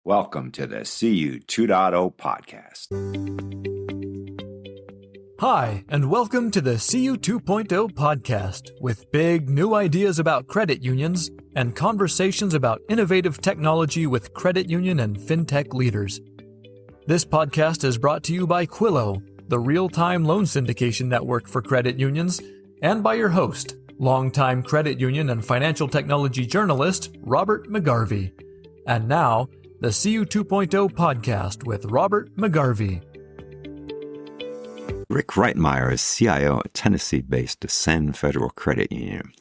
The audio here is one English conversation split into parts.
Welcome to the CU 2.0 podcast. Hi, and welcome to the CU 2.0 podcast with big new ideas about credit unions and conversations about innovative technology with credit union and fintech leaders. This podcast is brought to you by Quillo, the real-time loan syndication network for credit unions, and by your host, longtime credit union and financial technology journalist Robert McGarvey. And now, the CU 2.0 podcast with Robert McGarvey. Rick Reitmaier is CIO at Tennessee-based Ascend Federal Credit Union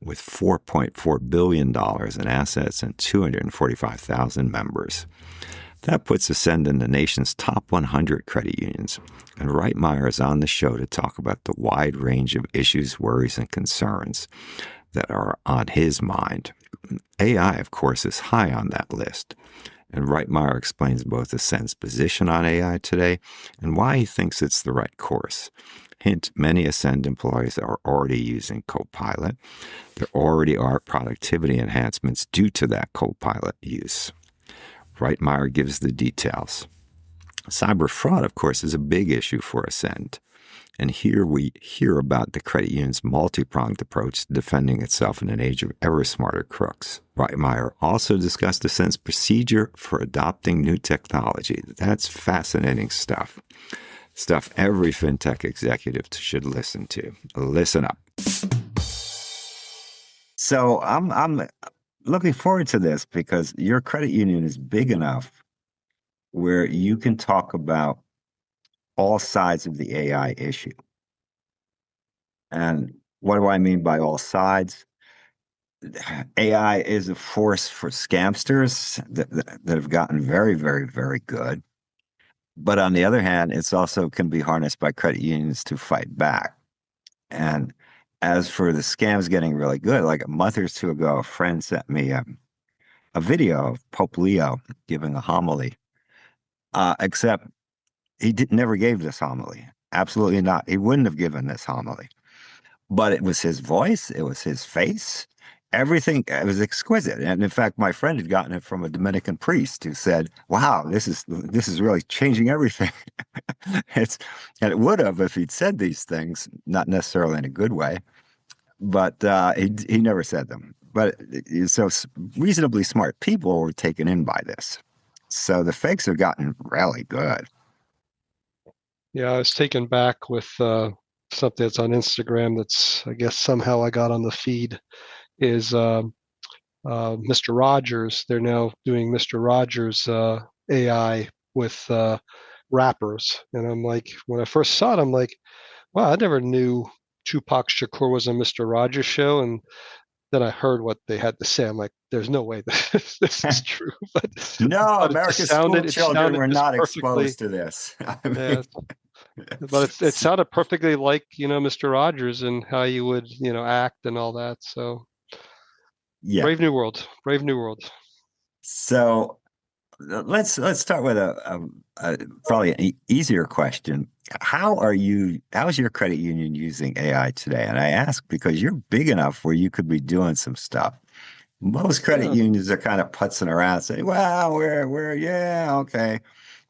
with $4.4 billion in assets and 245,000 members. That puts Ascend in the nation's top 100 credit unions, and Reitmaier is on the show to talk about the wide range of issues, worries, and concerns that are on his mind. AI, of course, is high on that list, and Reitmaier explains both Ascend's position on AI today and why he thinks it's the right course. Hint, many Ascend employees are already using Copilot. There already are productivity enhancements due to that Copilot use. Reitmaier gives the details. Cyber fraud, of course, is a big issue for Ascend. And here we hear about the credit union's multi-pronged approach to defending itself in an age of ever smarter crooks. Reitmaier also discussed Ascend's procedure for adopting new technology. That's fascinating stuff. Stuff every fintech executive should listen to. Listen up. So I'm looking forward to this because your credit union is big enough where you can talk about all sides of the AI issue. And what do I mean by all sides? AI is a force for scamsters that have gotten very, very, very good. But on the other hand, it's also can be harnessed by credit unions to fight back. And as for the scams getting really good, like a month or two ago, a friend sent me a video of Pope Leo giving a homily, except he never gave this homily. Absolutely not. He wouldn't have given this homily. But it was his voice. It was his face. Everything. It was exquisite. And in fact, my friend had gotten it from a Dominican priest who said, "Wow, this is really changing everything." And it would have if he'd said these things, not necessarily in a good way, but he never said them. But so reasonably smart people were taken in by this. So the fakes have gotten really good. Yeah, I was taken back with something that's on Instagram that's, I guess, somehow I got on the feed, is Mr. Rogers. They're now doing Mr. Rogers AI with rappers. And I'm like, when I first saw it, I'm like, wow, I never knew Tupac Shakur was on Mr. Rogers' show. And then I heard what they had to say. I'm like, there's no way this is true. But America's school children were not exposed to this. Yeah, but it sounded perfectly like, Mr. Rogers and how you would, act and all that. So yeah, brave new world. So let's start with a probably an easier question. How's your credit union using AI today? And I ask because you're big enough where you could be doing some stuff. Most credit unions are kind of putzing around saying, well, we're yeah, okay.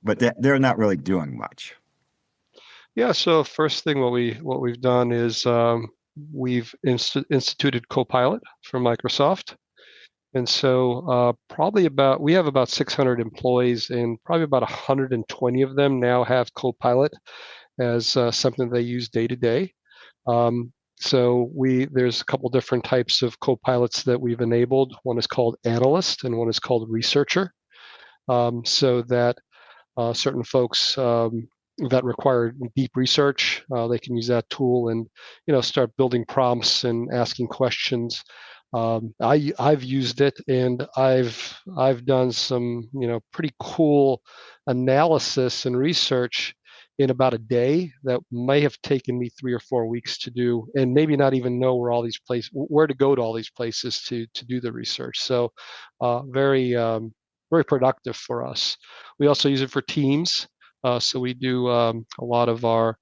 But they're not really doing much. Yeah, so first thing what we've done is we've instituted Copilot for Microsoft. And so we have about 600 employees, and probably about 120 of them now have Copilot as something they use day to day. So there's a couple different types of Copilots that we've enabled. One is called Analyst and one is called Researcher. So that certain folks that require deep research, they can use that tool and start building prompts and asking questions. I've used it, and I've done some pretty cool analysis and research in about a day that may have taken me 3 or 4 weeks to do, and maybe not even know where to go to all these places to do the research. So very productive for us. We also use it for teams. So we do a lot of our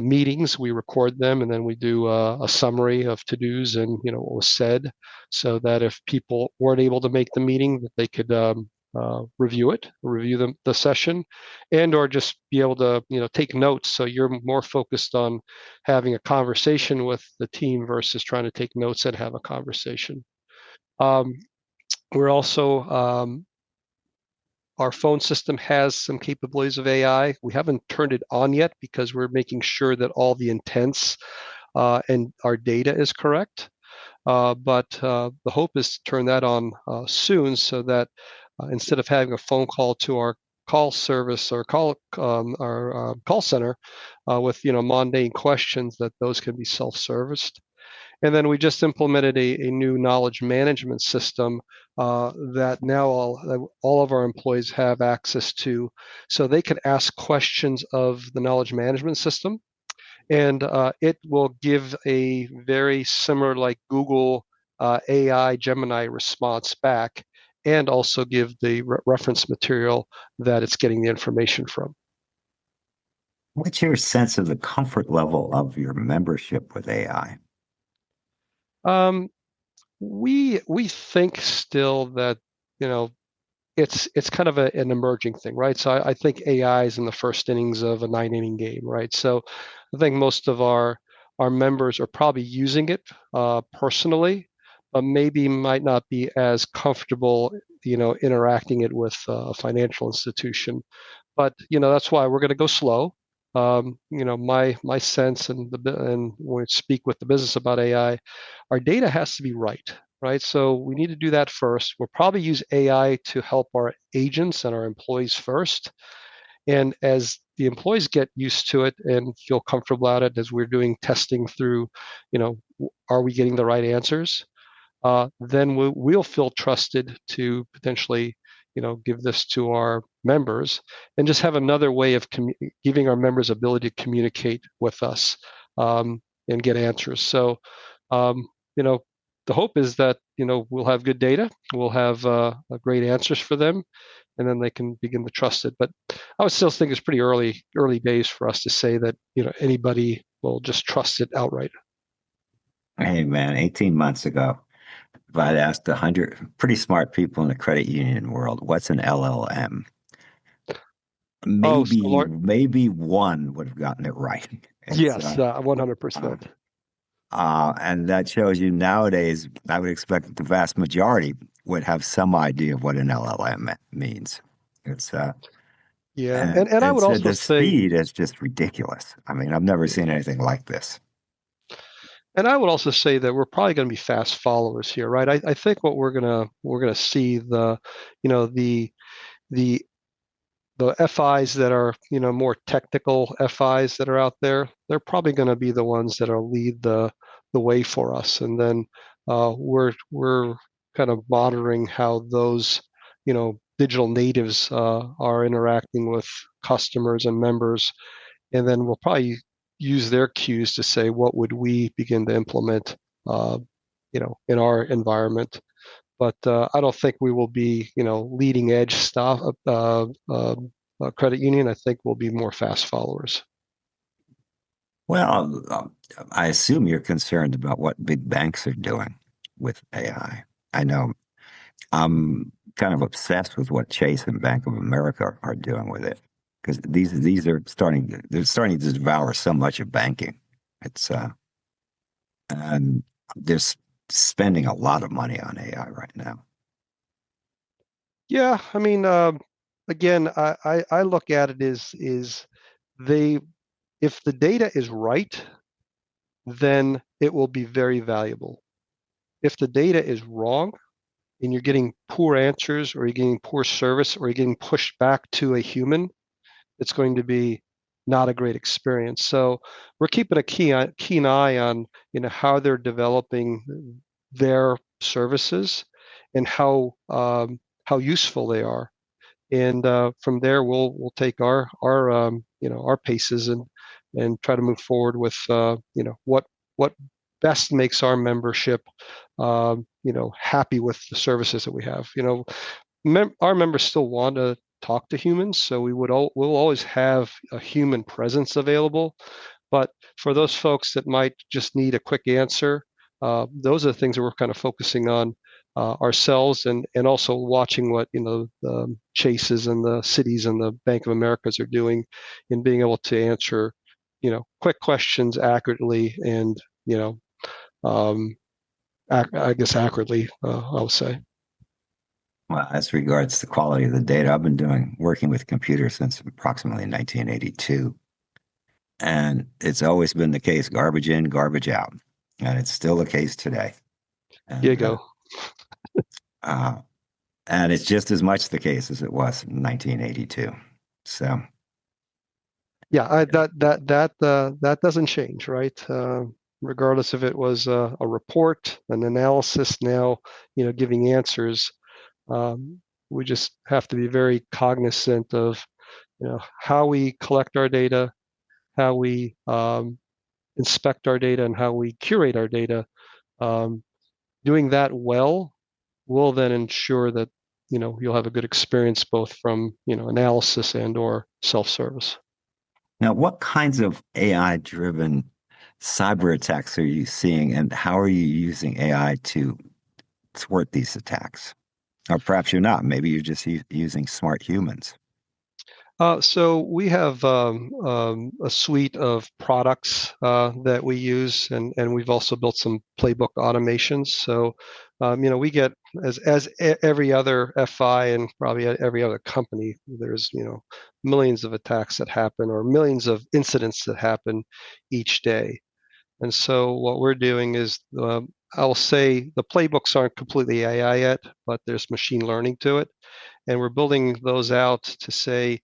meetings. We record them, and then we do a summary of to-dos and what was said, so that if people weren't able to make the meeting, that they could review the session, and or just be able to take notes. So you're more focused on having a conversation with the team versus trying to take notes and have a conversation. We're also our phone system has some capabilities of AI. We haven't turned it on yet because we're making sure that all the intents and our data is correct. But the hope is to turn that on soon, so that instead of having a phone call to our call service or our call center with mundane questions, that those can be self-serviced. And then we just implemented a new knowledge management system that now all of our employees have access to, so they can ask questions of the knowledge management system, and it will give a very similar, like Google AI Gemini response back, and also give the reference material that it's getting the information from. What's your sense of the comfort level of your membership with AI? We think still that it's kind of an emerging thing, right? So I think AI is in the first innings of a 9-inning game, right? So I think most of our members are probably using it personally, but maybe might not be as comfortable, interacting it with a financial institution. But that's why we're going to go slow. My sense, and when we speak with the business about AI, our data has to be right. Right, so we need to do that first. We'll probably use AI to help our agents and our employees first. And as the employees get used to it and feel comfortable at it, as we're doing testing through, are we getting the right answers? Then we'll feel trusted to potentially, give this to our members, and just have another way of giving our members ability to communicate with us and get answers. So, the hope is that we'll have good data, we'll have great answers for them, and then they can begin to trust it. But I would still think it's pretty early days for us to say that anybody will just trust it outright. Hey man, 18 months ago, if I'd asked 100 pretty smart people in the credit union world, what's an LLM? Maybe one would have gotten it right. Yes, 100%. And that shows you nowadays, I would expect that the vast majority would have some idea of what an LLM means. It's yeah, and I would also the say speed is just ridiculous. I mean, I've never seen anything like this. And I would also say that we're probably going to be fast followers here, right? I think what we're gonna see the FIs that are more technical FIs that are out there. They're probably going to be the ones that will lead the way for us, and then we're kind of monitoring how those digital natives are interacting with customers and members, and then we'll probably use their cues to say what would we begin to implement in our environment. But I don't think we will be leading edge stuff credit union. I think we'll be more fast followers. Well, I assume you're concerned about what big banks are doing with AI. I know I'm kind of obsessed with what Chase and Bank of America are doing with it, because these are starting to devour so much of banking. It's and they're spending a lot of money on AI right now. Yeah, I mean, again, I look at it is they if the data is right, then it will be very valuable. If the data is wrong and you're getting poor answers, or you're getting poor service, or you're getting pushed back to a human, it's going to be not a great experience. So we're keeping a keen eye on how they're developing their services and how useful they are, and from there we'll take our paces and try to move forward with what best makes our membership happy with the services that we have. Our members still want to talk to humans, so we'll always have a human presence available. But for those folks that might just need a quick answer, those are the things that we're kind of focusing on ourselves, and also watching what the Chases and the Cities and the Bank of Americas are doing in being able to answer quick questions accurately and um, I guess accurately, I'll say. Well, as regards the quality of the data, I've been working with computers since approximately 1982. And it's always been the case, garbage in, garbage out. And it's still the case today. Here you And go. uh, and it's just as much the case as it was in 1982. So Yeah, that doesn't change, right? Regardless if it was a report, an analysis, now giving answers. We just have to be very cognizant of how we collect our data, how we inspect our data, and how we curate our data. Um, Doing that well will then ensure that you'll have a good experience both from analysis and or self-service. now, what kinds of AI-driven cyber attacks are you seeing, and how are you using AI to thwart these attacks? Or perhaps you're not. Maybe you're just using smart humans. So we have a suite of products that we use, and we've also built some playbook automations. So, we get as every other FI and probably every other company, there's millions of attacks that happen or millions of incidents that happen each day. And so what we're doing is, I'll say the playbooks aren't completely AI yet, but there's machine learning to it, and we're building those out to say,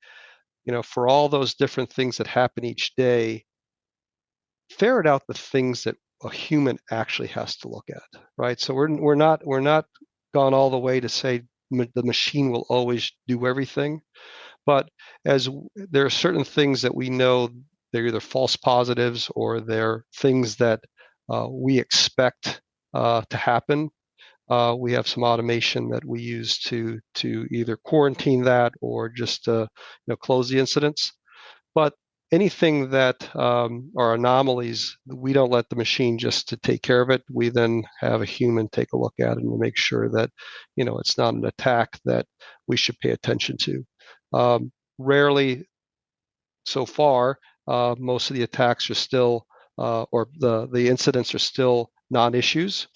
for all those different things that happen each day, ferret out the things that a human actually has to look at, right? So we're not gone all the way to say the machine will always do everything, but as there are certain things that we know they're either false positives or they're things that we expect to happen. We have some automation that we use to either quarantine that or just close the incidents. But anything that are anomalies, we don't let the machine just to take care of it. We then have a human take a look at it and make sure that it's not an attack that we should pay attention to. Rarely, so far, most of the attacks are still, or the incidents are still non-issues.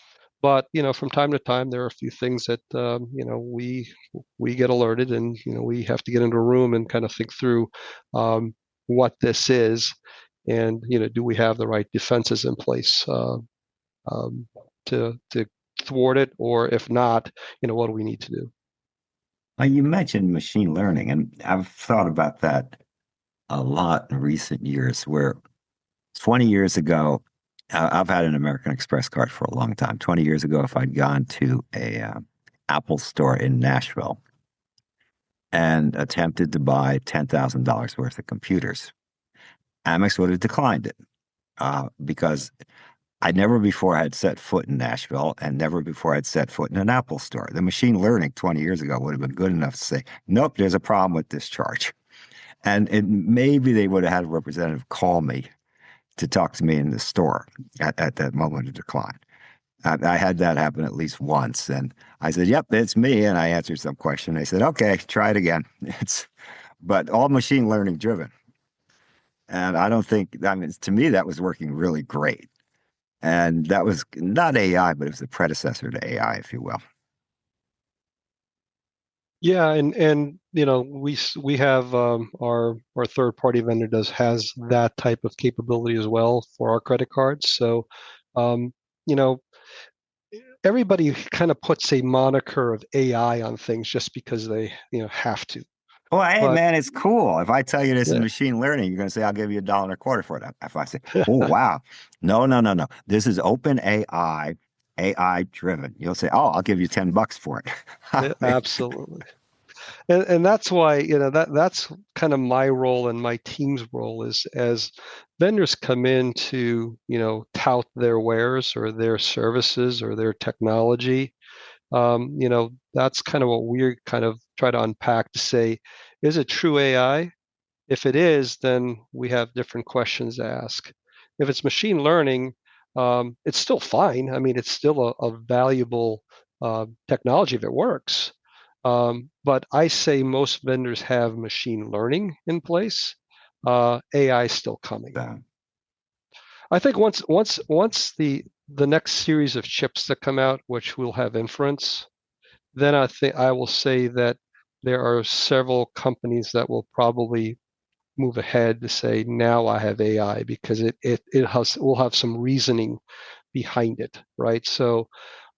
But from time to time, there are a few things that we get alerted, and we have to get into a room and kind of think through what this is, and do we have the right defenses in place um, to thwart it, or if not, what do we need to do? You mentioned machine learning, and I've thought about that a lot in recent years, where 20 years ago, I've had an American Express card for a long time. 20 years ago, if I'd gone to a Apple store in Nashville and attempted to buy $10,000 worth of computers, Amex would have declined it because I never before had set foot in Nashville and never before had set foot in an Apple store. The machine learning 20 years ago would have been good enough to say, nope, there's a problem with this charge. And maybe they would have had a representative call me to talk to me in the store at that moment of decline. I had that happen at least once. And I said, yep, it's me. And I answered some question. They said, okay, try it again. But all machine learning driven. And I don't think, I mean, to me, that was working really great. And that was not AI, but it was the predecessor to AI, if you will. Yeah, and we have our third party vendor has that type of capability as well for our credit cards. So, um, you know, everybody kind of puts a moniker of AI on things just because they have to. Well, hey, But man, it's cool. If I tell you this is yeah, machine learning, you're going to say, I'll give you $1.25 for it. If I say, oh, wow. No, no, no, no. This is open AI, AI driven. You'll say, oh, I'll give you $10 for it. I yeah, mean, absolutely. And that's why that's kind of my role and my team's role is as vendors come in to tout their wares or their services or their technology. That's kind of what we kind of try to unpack to say, is it true AI? If it is, then we have different questions to ask. If it's machine learning, it's still fine. I mean, it's still a valuable technology if it works. But I say most vendors have machine learning in place. AI is still coming. I think once the next series of chips that come out, which will have inference, then I think I will say that there are several companies that will probably move ahead to say, now I have AI, because it will have some reasoning behind it, right? So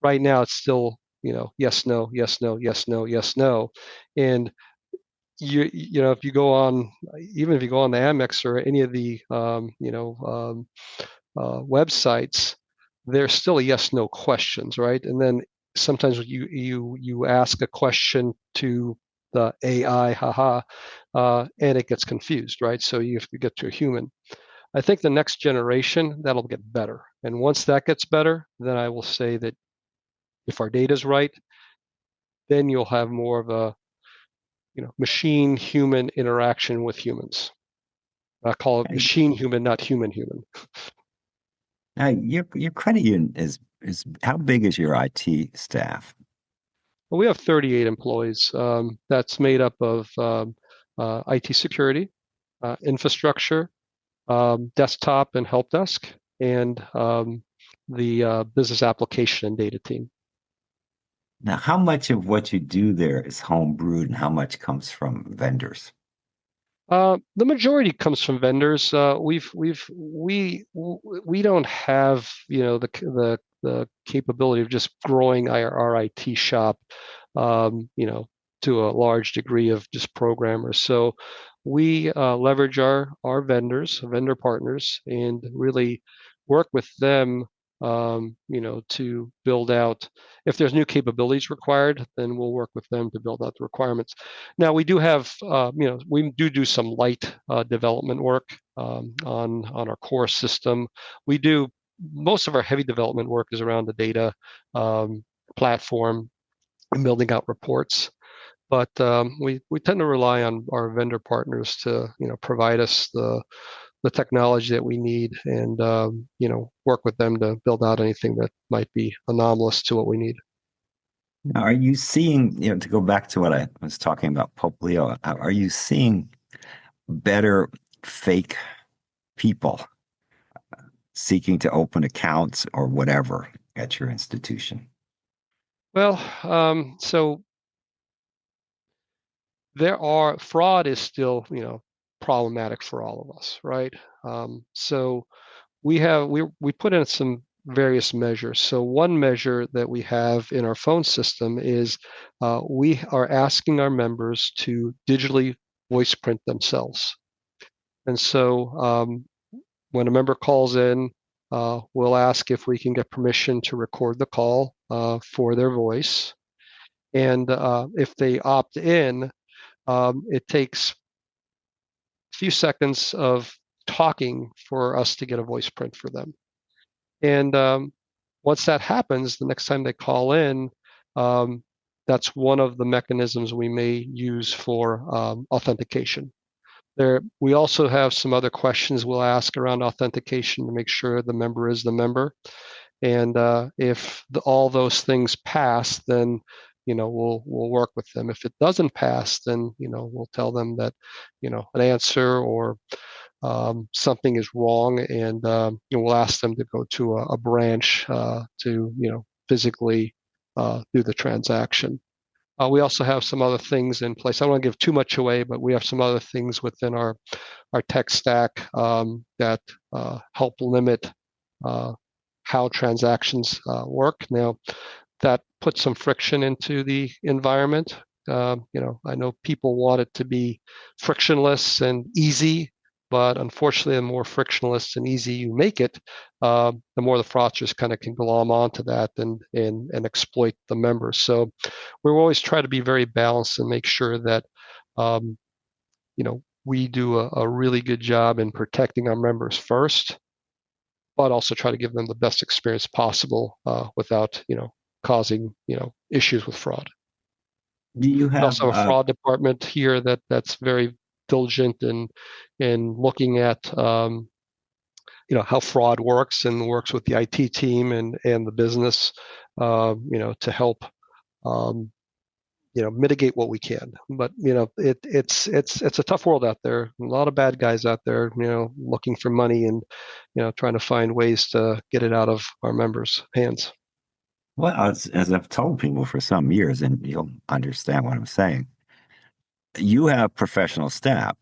right now it's still, yes, no, yes, no, yes, no, yes, no. And if you go on, even if you go on the Amex or any of the websites, there's still a yes no questions, right? And then sometimes you ask a question to the AI, and it gets confused, right? So you have to get to a human. I think the next generation, that'll get better. And once that gets better, then I will say that if our data is right, then you'll have more of a machine human interaction with humans. I call it machine human, not human human. Now, your credit union is how big is your IT staff? Well, we have 38 employees. That's made up of IT security, infrastructure, desktop and help desk, and the business application and data team. Now, how much of what you do there is home brewed and how much comes from vendors? The majority comes from vendors. We don't have the capability of just growing our IT shop, to a large degree of just programmers. So we leverage our vendor partners, and really work with them, to build out. If there's new capabilities required, then we'll work with them to build out the requirements. Now we do have, we do some light development work on our core system. We do most of our heavy development work is around the data platform and building out reports. But we tend to rely on our vendor partners to provide us the technology that we need, and work with them to build out anything that might be anomalous to what we need. Now, are you seeing, to go back to what I was talking about, Pope Leo, are you seeing better fake people seeking to open accounts or whatever at your institution? Well, so fraud is still problematic for all of us, right? So we put in some various measures. So one measure that we have in our phone system is we are asking our members to digitally voice print themselves. And so when a member calls in, we'll ask if we can get permission to record the call for their voice. And if they opt in, it takes a few seconds of talking for us to get a voice print for them. And once that happens, the next time they call in, that's one of the mechanisms we may use for authentication. We also have some other questions we'll ask around authentication to make sure the member is the member. And if all those things pass, then we'll work with them. If it doesn't pass, then we'll tell them that an answer or something is wrong, and we'll ask them to go to a branch to physically do the transaction. We also have some other things in place. I don't want to give too much away, but we have some other things within our tech stack that help limit how transactions work. Now, that puts some friction into the environment. I know people want it to be frictionless and easy, but unfortunately, the more frictionless and easy you make it, the more the fraudsters kind of can glom onto that and exploit the members. So we always try to be very balanced and make sure that we do a really good job in protecting our members first, but also try to give them the best experience possible without causing issues with fraud. Do you We have also have a fraud department here that's very diligent in looking at how fraud works, and works with the IT team and the business to help mitigate what we can. But it's a tough world out there. A lot of bad guys out there, looking for money and trying to find ways to get it out of our members' hands. Well, as I've told people for some years, and you'll understand what I'm saying, you have professional staff,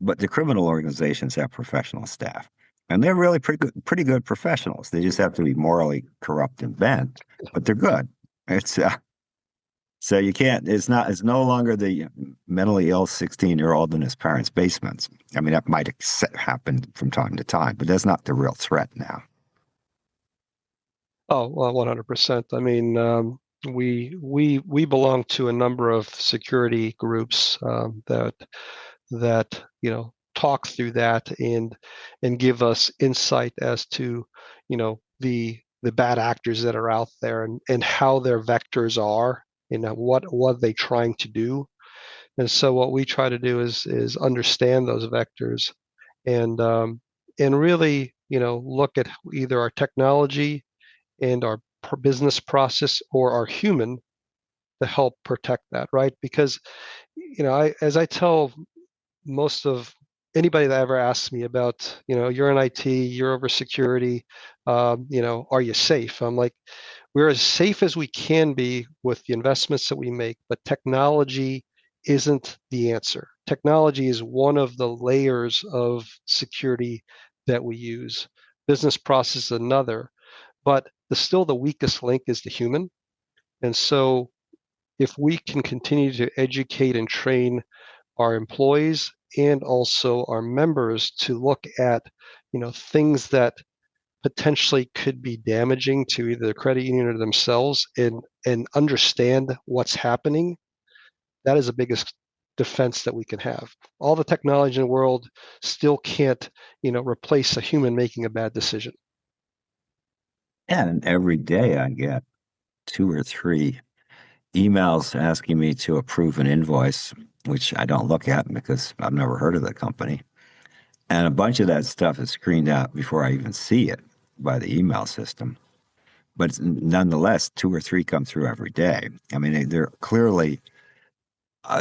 but the criminal organizations have professional staff. And they're really pretty good professionals. They just have to be morally corrupt and bent, but they're good. It's so you can't. It's no longer the mentally ill 16-year-old in his parents' basements. I mean, that might happen from time to time, but that's not the real threat now. Oh, well, 100%. I mean, we belong to a number of security groups that talk through that and give us insight as to the bad actors that are out there and how their vectors are, what they're trying to do. And so what we try to do is understand those vectors and really look at either our technology and our business process or our human to help protect that, right? Because as I tell most of anybody that ever asks me about, you're in IT, you're over security, are you safe? I'm like, we're as safe as we can be with the investments that we make, but technology isn't the answer. Technology is one of the layers of security that we use. Business process is another, but still the weakest link is the human. And so if we can continue to educate and train our employees and also our members to look at things that potentially could be damaging to either the credit union or themselves and understand what's happening, that is the biggest defense that we can have. All the technology in the world still can't replace a human making a bad decision. And every day I get 2 or 3 emails asking me to approve an invoice, which I don't look at because I've never heard of the company. And a bunch of that stuff is screened out before I even see it by the email system. But nonetheless, 2 or 3 come through every day. I mean, they're clearly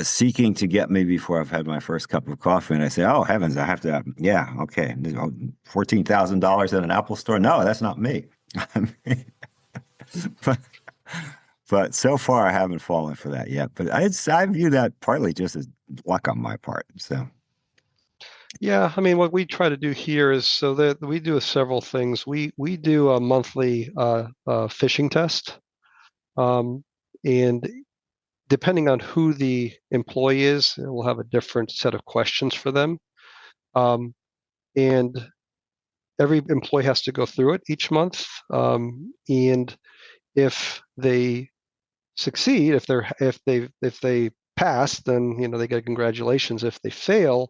seeking to get me before I've had my first cup of coffee. And I say, oh, heavens, I have to, yeah, okay. $14,000 at an Apple store? No, that's not me. but, but so far, I haven't fallen for that yet. But I view that partly just as luck on my part. So, Yeah, I mean, what we try to do here is so that we do several things. We do a monthly phishing test, and depending on who the employee is, we'll have a different set of questions for them. And every employee has to go through it each month. And if they succeed, if they pass, then they get congratulations. If they fail,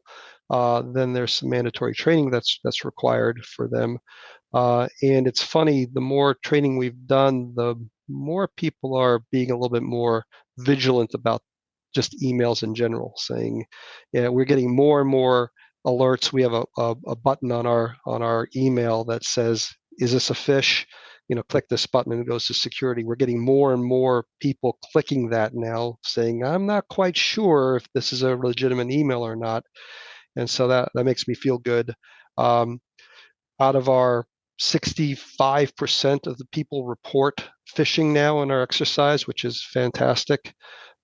then there's some mandatory training that's required for them. And it's funny, the more training we've done, the more people are being a little bit more vigilant about just emails in general, saying, yeah, we're getting more and more alerts. We have a button on our email that says, is this a phish? Click this button and it goes to security. We're getting more and more people clicking that now, saying, I'm not quite sure if this is a legitimate email or not. And so that makes me feel good. Out of our 65% of the people report phishing now in our exercise, which is fantastic.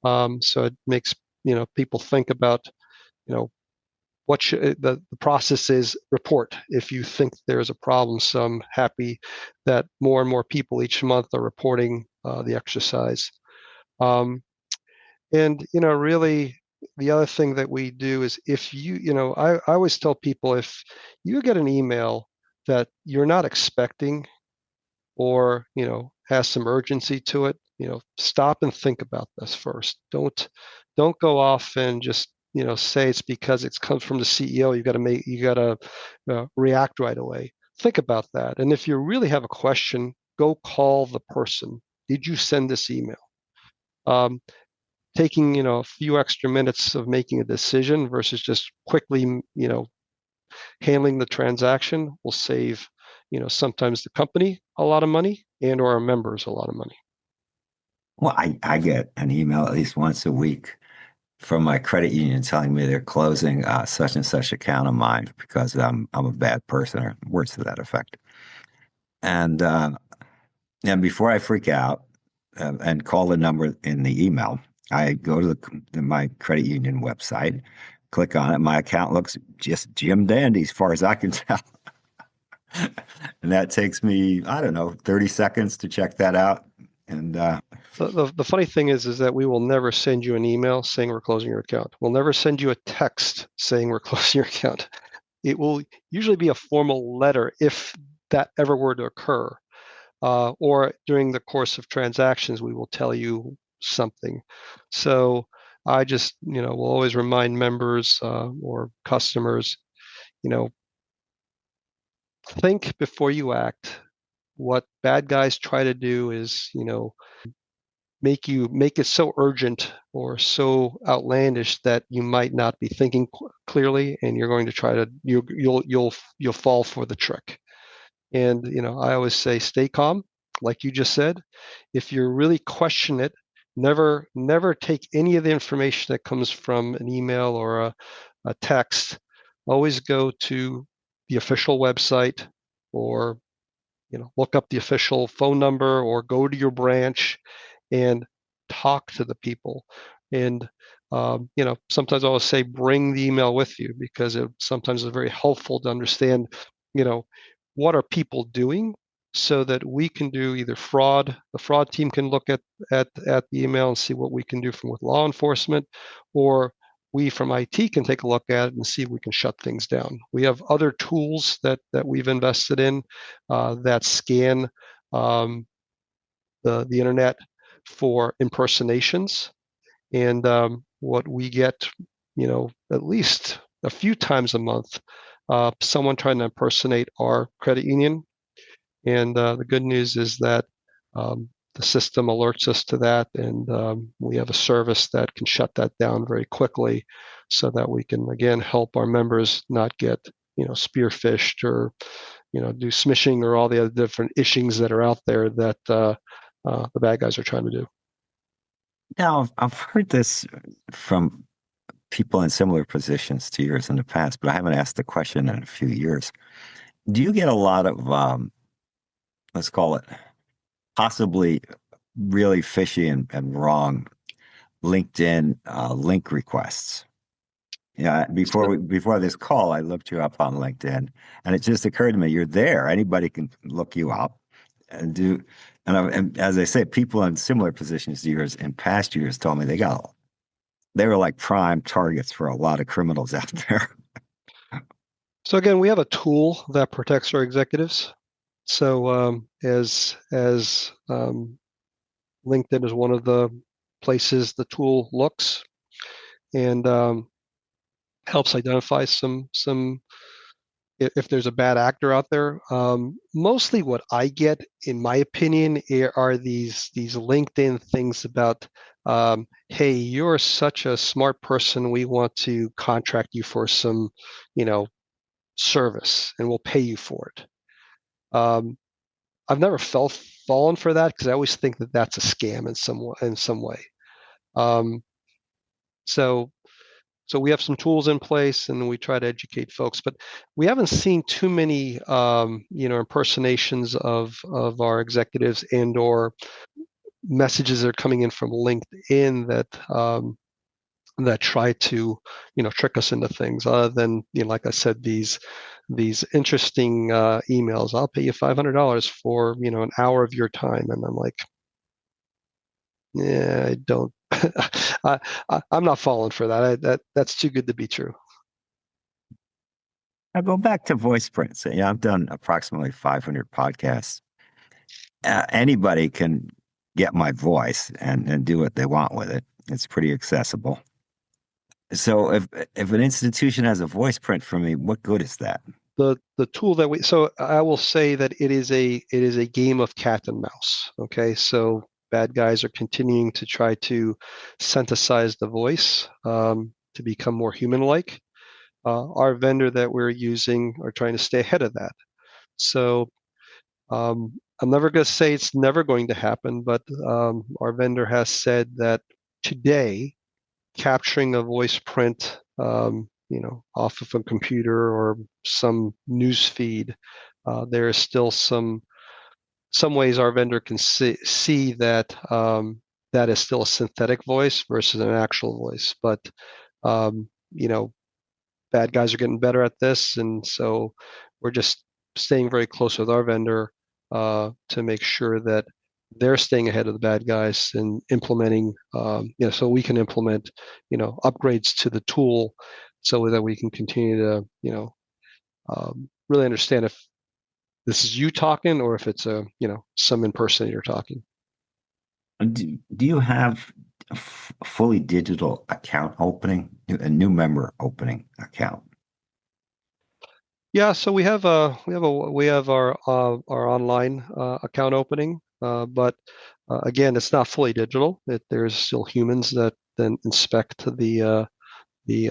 So it makes people think about what the process is. Report if you think there's a problem. So I'm happy that more and more people each month are reporting the exercise. And really, the other thing that we do is if I always tell people, if you get an email that you're not expecting or has some urgency to it, stop and think about this first. Don't go off and just say it's because it comes from the CEO. You got to react right away. Think about that. And if you really have a question, go call the person. Did you send this email? Taking a few extra minutes of making a decision versus just quickly handling the transaction will save sometimes the company a lot of money and or our members a lot of money. Well, I get an email at least once a week from my credit union telling me they're closing such and such account of mine because I'm a bad person or words to that effect. And and before I freak out and call the number in the email, I go to my credit union website, click on it. My account looks just Jim Dandy as far as I can tell. And that takes me, I don't know, 30 seconds to check that out. And The funny thing is that we will never send you an email saying we're closing your account. We'll never send you a text saying we're closing your account. It will usually be a formal letter if that ever were to occur. Or during the course of transactions, we will tell you something. So I just, will always remind members or customers, think before you act. What bad guys try to do is, make it so urgent or so outlandish that you might not be thinking clearly, and you're going to try to you'll fall for the trick. And I always say, stay calm, like you just said. If you really question it, never take any of the information that comes from an email or a text. Always go to the official website, or look up the official phone number, or go to your branch and talk to the people. And sometimes I'll say bring the email with you, because it sometimes is very helpful to understand, what are people doing, so that we can do either fraud. The fraud team can look at the email and see what we can do with law enforcement, or we from IT can take a look at it and see if we can shut things down. We have other tools that we've invested in that scan the internet for impersonations. And what we get, at least a few times a month, someone trying to impersonate our credit union. And the good news is that the system alerts us to that, and we have a service that can shut that down very quickly, so that we can again help our members not get spearphished, or do smishing, or all the other different ishings that are out there that the bad guys are trying to do. now I've heard this from people in similar positions to yours in the past, but I haven't asked the question in a few years. Do you get a lot of, let's call it, possibly really fishy and wrong LinkedIn link requests? Yeah, before this call, I looked you up on LinkedIn, and it just occurred to me you're there. Anybody can look you up and do. And as I say, people in similar positions to yours in past years told me they were like prime targets for a lot of criminals out there. So again, we have a tool that protects our executives. So as LinkedIn is one of the places the tool looks, and helps identify some if there's a bad actor out there. Mostly what I get, in my opinion, are these LinkedIn things about, hey, you're such a smart person, we want to contract you for some, service, and we'll pay you for it. I've never fallen for that, because I always think that that's a scam in some way. So we have some tools in place, and we try to educate folks, but we haven't seen too many impersonations of our executives, and or messages that are coming in from LinkedIn that try to trick us into things, other than like I said, these interesting emails. I'll pay you $500 for an hour of your time, and I'm like, yeah, I don't. I'm not falling for that. That's too good to be true. I go back to voice prints. Yeah, I've done approximately 500 podcasts. Anybody can get my voice and do what they want with it. It's pretty accessible. So if an institution has a voice print for me, what good is that? The tool that so I will say that it is a game of cat and mouse. Okay, so bad guys are continuing to try to synthesize the voice to become more human-like. Our vendor that we're using are trying to stay ahead of that. So I'm never going to say it's never going to happen, but our vendor has said that today, capturing a voice print, off of a computer or some news feed, there is still some ways our vendor can see that that is still a synthetic voice versus an actual voice. But um, you know, bad guys are getting better at this, and so we're just staying very close with our vendor to make sure that they're staying ahead of the bad guys and implementing, so we can implement, upgrades to the tool so that we can continue to, really understand if this is you talking or if it's some impersonator talking. Do you have a fully digital account opening, a new member opening account? Yeah, so we have our online account opening, but again, it's not fully digital. There's still humans that then inspect the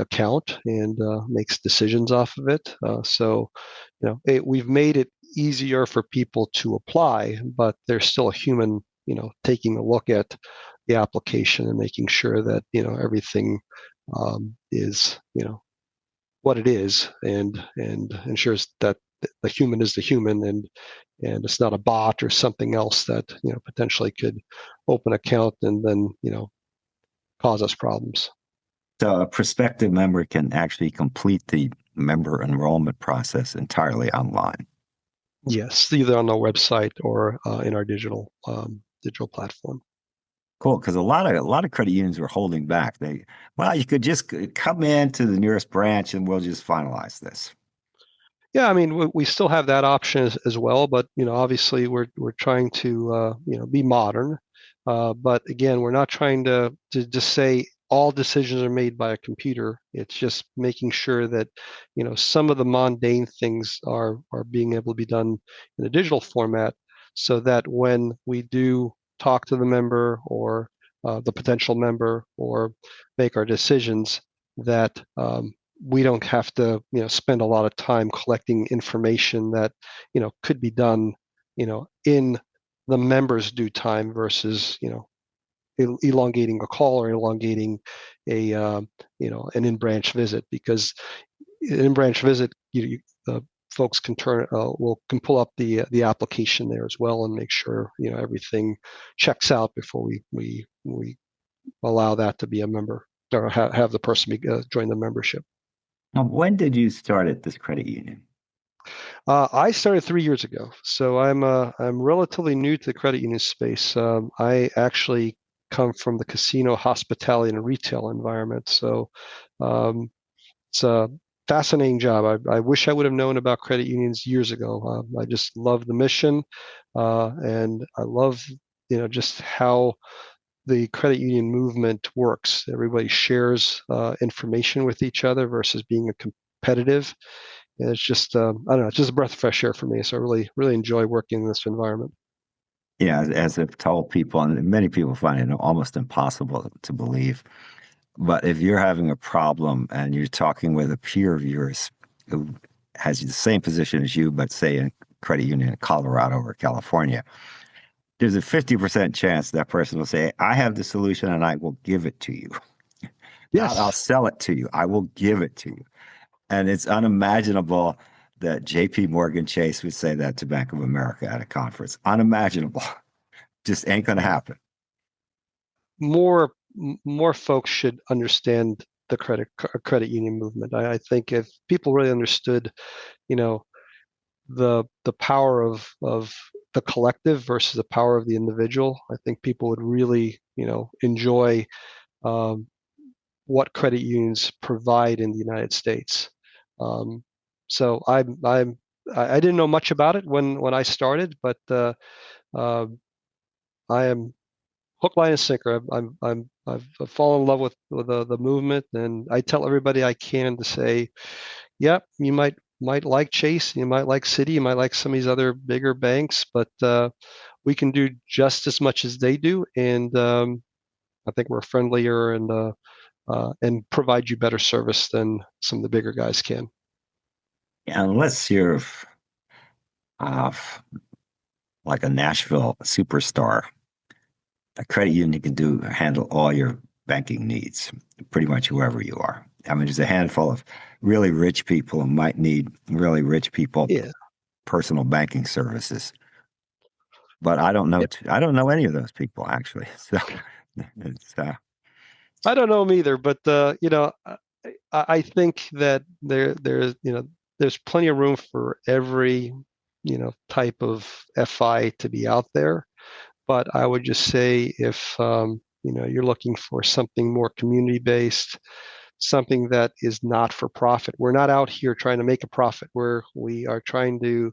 account and makes decisions off of it. So, we've made it easier for people to apply, but there's still a human, taking a look at the application and making sure that everything is what it is, and ensures that the human is the human, and it's not a bot or something else that potentially could open account and then cause us problems. So a prospective member can actually complete the member enrollment process entirely online. Yes, either on our website or in our digital platform. Cool, because a lot of credit unions were holding back. You could just come in to the nearest branch and we'll just finalize this. Yeah, I mean, we still have that option as well, but obviously we're trying to be modern, but again, we're not trying to just say all decisions are made by a computer. It's just making sure that some of the mundane things are being able to be done in a digital format, so that when we do talk to the member or the potential member or make our decisions, that we don't have to spend a lot of time collecting information that could be done in the member's due time versus elongating a call or elongating a an in-branch visit, because an in-branch visit folks can can pull up the application there as well and make sure everything checks out before we allow that to be a member or have the person join the membership. Now, when did you start at this credit union? I started 3 years ago, so I'm relatively new to the credit union space. I actually come from the casino, hospitality, and retail environment, so um, it's a fascinating job. I wish I would have known about credit unions years ago. I just love the mission, and I love just how the credit union movement works. Everybody shares information with each other versus being a competitive. And it's just, I don't know, it's just a breath of fresh air for me. So I really, really enjoy working in this environment. Yeah, as I've told people, and many people find it almost impossible to believe. But if you're having a problem and you're talking with a peer of yours who has the same position as you, but say in credit union in Colorado or California, there's a 50% chance that person will say, I have the solution and I will give it to you. Not I'll Yes. sell it to you. I will give it to you. And it's unimaginable that JP Morgan Chase would say that to Bank of America at a conference. Unimaginable. Just ain't going to happen. More folks should understand the credit union movement. I think if people really understood, you know, the power of the collective versus the power of the individual, I think people would really, enjoy um, what credit unions provide in the United States. Um, so I didn't know much about it when I started, but uh, I am hook, line, and sinker. I've fallen in love with the movement, and I tell everybody I can to say, yep, you might like Chase, you might like Citi, you might like some of these other bigger banks, but we can do just as much as they do, and I think we're friendlier and provide you better service than some of the bigger guys can. Unless you're uh, like a Nashville superstar, a credit union can handle all your banking needs, pretty much whoever you are. I mean, there's a handful of really rich people who might need really rich people Yeah. personal banking services, but I don't know. I don't know any of those people actually. So it's I don't know them either, but I think that there's plenty of room for every type of FI to be out there. But I would just say if you're looking for something more community based, something that is not for profit. We're not out here trying to make a profit. We are trying to,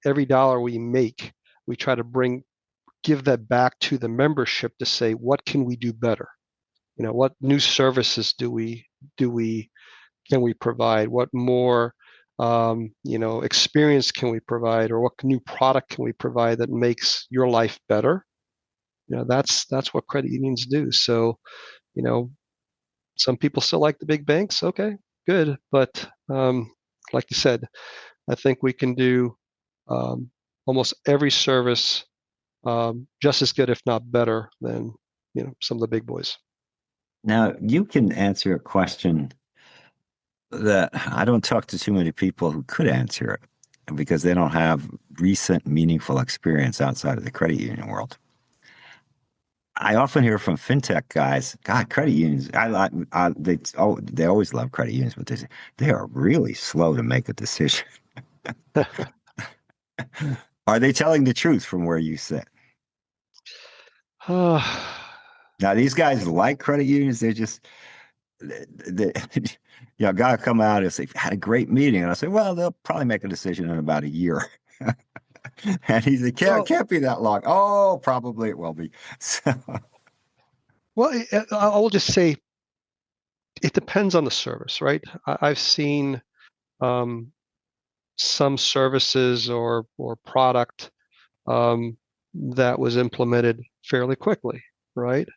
every dollar we make, we try to give that back to the membership to say, what can we do better? What new services can we provide? What more experience can we provide, or what new product can we provide that makes your life better? That's what credit unions do. So, some people still like the big banks. Okay, good, but like you said, I think we can do um, almost every service just as good, if not better, than some of the big boys. now you can answer a question that I don't talk to too many people who could answer it because they don't have recent meaningful experience outside of the credit union world. I often hear from fintech guys, God, credit unions. They always love credit unions, but they are really slow to make a decision. Are they telling the truth from where you sit? Now, these guys like credit unions. They're just, a guy will come out and say, had a great meeting. And I say, well, they'll probably make a decision in about a year. And he said, well, can't be that long. Oh, probably it will be. So, I will just say it depends on the service, right? I've seen um, some services or product that was implemented fairly quickly, right?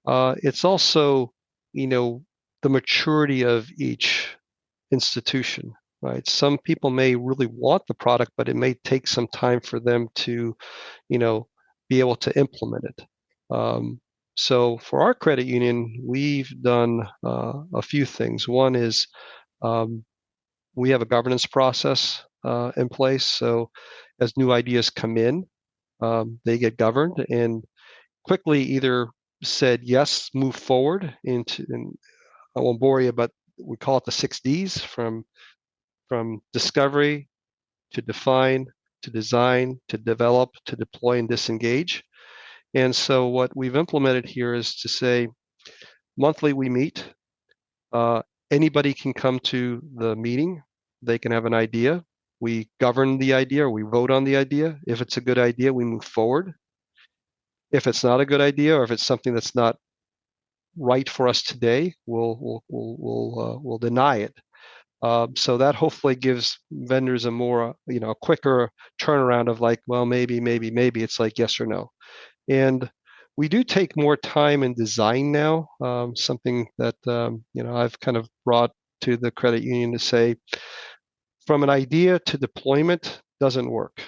It's also, the maturity of each institution, right? Some people may really want the product, but it may take some time for them to, be able to implement it. So for our credit union, we've done a few things. One is um, we have a governance process in place. So as new ideas come in, they get governed and quickly either said yes, move forward and I won't bore you, but we call it the 6Ds from discovery to define to design to develop to deploy and disengage. And so what we've implemented here is to say monthly we meet. Uh, Anybody can come to the meeting. They can have an idea. We govern the idea or we vote on the idea. If it's a good idea, we move forward. If it's not a good idea or if it's something that's not right for us today, we'll deny it. So that hopefully gives vendors a more a quicker turnaround of like, well, maybe. It's like yes or no. And we do take more time in design now. Something that I've kind of brought to the credit union to say, from an idea to deployment doesn't work.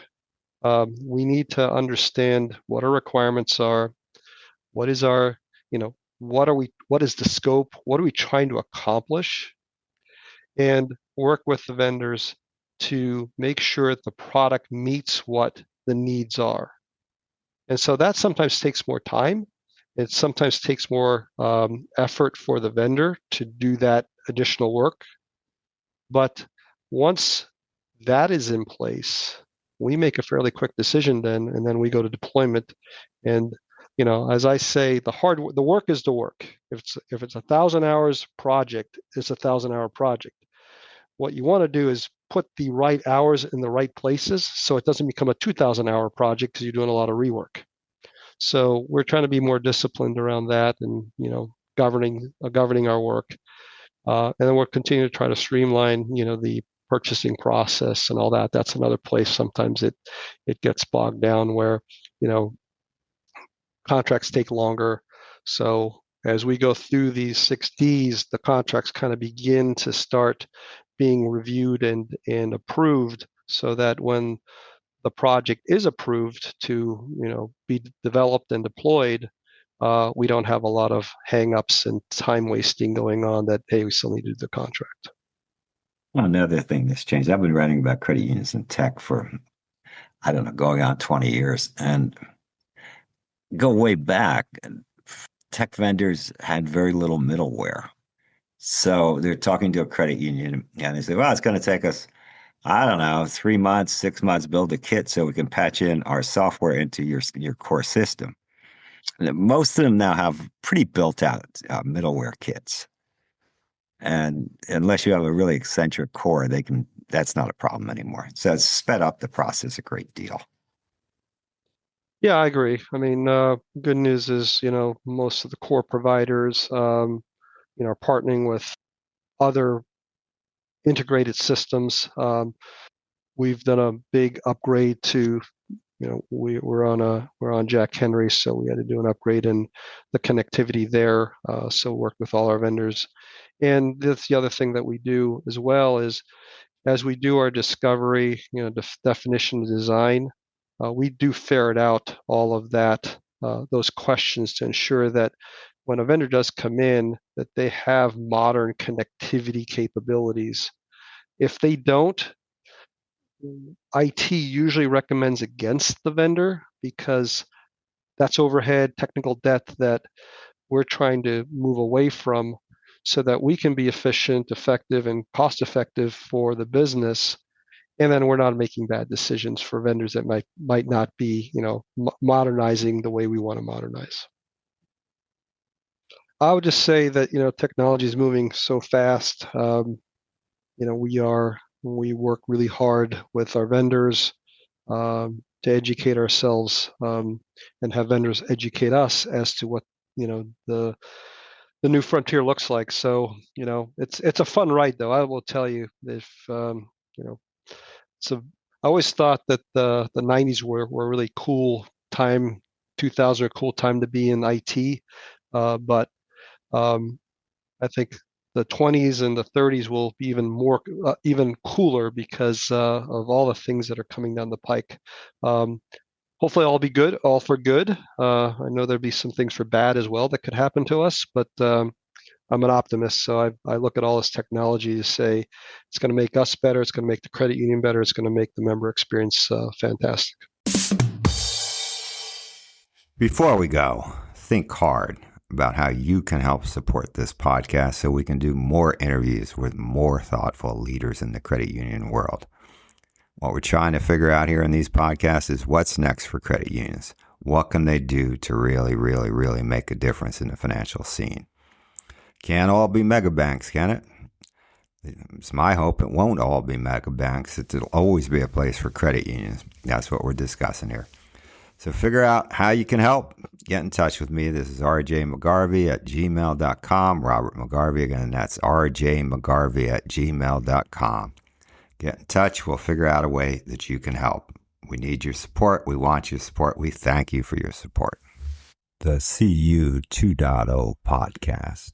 We need to understand what our requirements are. What is our, what is the scope? What are we trying to accomplish? And work with the vendors to make sure that the product meets what the needs are. And so that sometimes takes more time. It sometimes takes more effort for the vendor to do that additional work. But once that is in place, we make a fairly quick decision then, and then we go to deployment. And as I say, the work is the work. If it's 1,000 hours project, it's 1,000-hour project. What you want to do is put the right hours in the right places so it doesn't become a 2,000-hour project because you're doing a lot of rework. So we're trying to be more disciplined around that and governing our work. And then we're continuing to try to streamline the purchasing process and all that. That's another place sometimes it gets bogged down where contracts take longer. So as we go through these 6Ds, the contracts kind of begin to start being reviewed and approved so that when the project is approved to, be developed and deployed, we don't have a lot of hangups and time wasting going on that, hey, we still need to do the contract. Well, another thing that's changed, I've been writing about credit unions and tech for, I don't know, going on 20 years. And go way back, tech vendors had very little middleware. So they're talking to a credit union and they say, well, it's going to take us, I don't know, 3 months, 6 months, build a kit so we can patch in our software into your core system. And most of them now have pretty built out middleware kits. And unless you have a really eccentric core, that's not a problem anymore. So it's sped up the process a great deal. Yeah, I agree. I mean, good news is, most of the core providers, are partnering with other integrated systems. We've done a big upgrade to, we're on Jack Henry, so we had to do an upgrade in the connectivity there. So work with all our vendors. And that's the other thing that we do as well is, as we do our discovery, definition design, we do ferret out all of that, those questions to ensure that when a vendor does come in, that they have modern connectivity capabilities. If they don't, IT usually recommends against the vendor because that's overhead, technical debt that we're trying to move away from so that we can be efficient, effective, and cost effective for the business. And then we're not making bad decisions for vendors that might not be, modernizing the way we want to modernize. I would just say that, technology is moving so fast. We work really hard with our vendors to educate ourselves and have vendors educate us as to what, the new frontier looks like. So, it's a fun ride, though. I will tell you, if I always thought that the 90s were a really cool time, 2000 a cool time to be in IT, but I think the 20s and the 30s will be even cooler because of all the things that are coming down the pike. Hopefully, all be good, all for good. I know there'd be some things for bad as well that could happen to us, but I'm an optimist, so I look at all this technology to say it's going to make us better, it's going to make the credit union better, it's going to make the member experience fantastic. Before we go, think hard about how you can help support this podcast so we can do more interviews with more thoughtful leaders in the credit union world. What we're trying to figure out here in these podcasts is what's next for credit unions. What can they do to really, really, really make a difference in the financial scene? Can't all be mega banks, can it? It's my hope it won't all be mega banks. It'll always be a place for credit unions. That's what we're discussing here. So figure out how you can help. Get in touch with me. This is rjmcgarvey@gmail.com. Robert McGarvey again. That's rjmcgarvey@gmail.com. Get in touch. We'll figure out a way that you can help. We need your support. We want your support. We thank you for your support. The CU 2.0 podcast.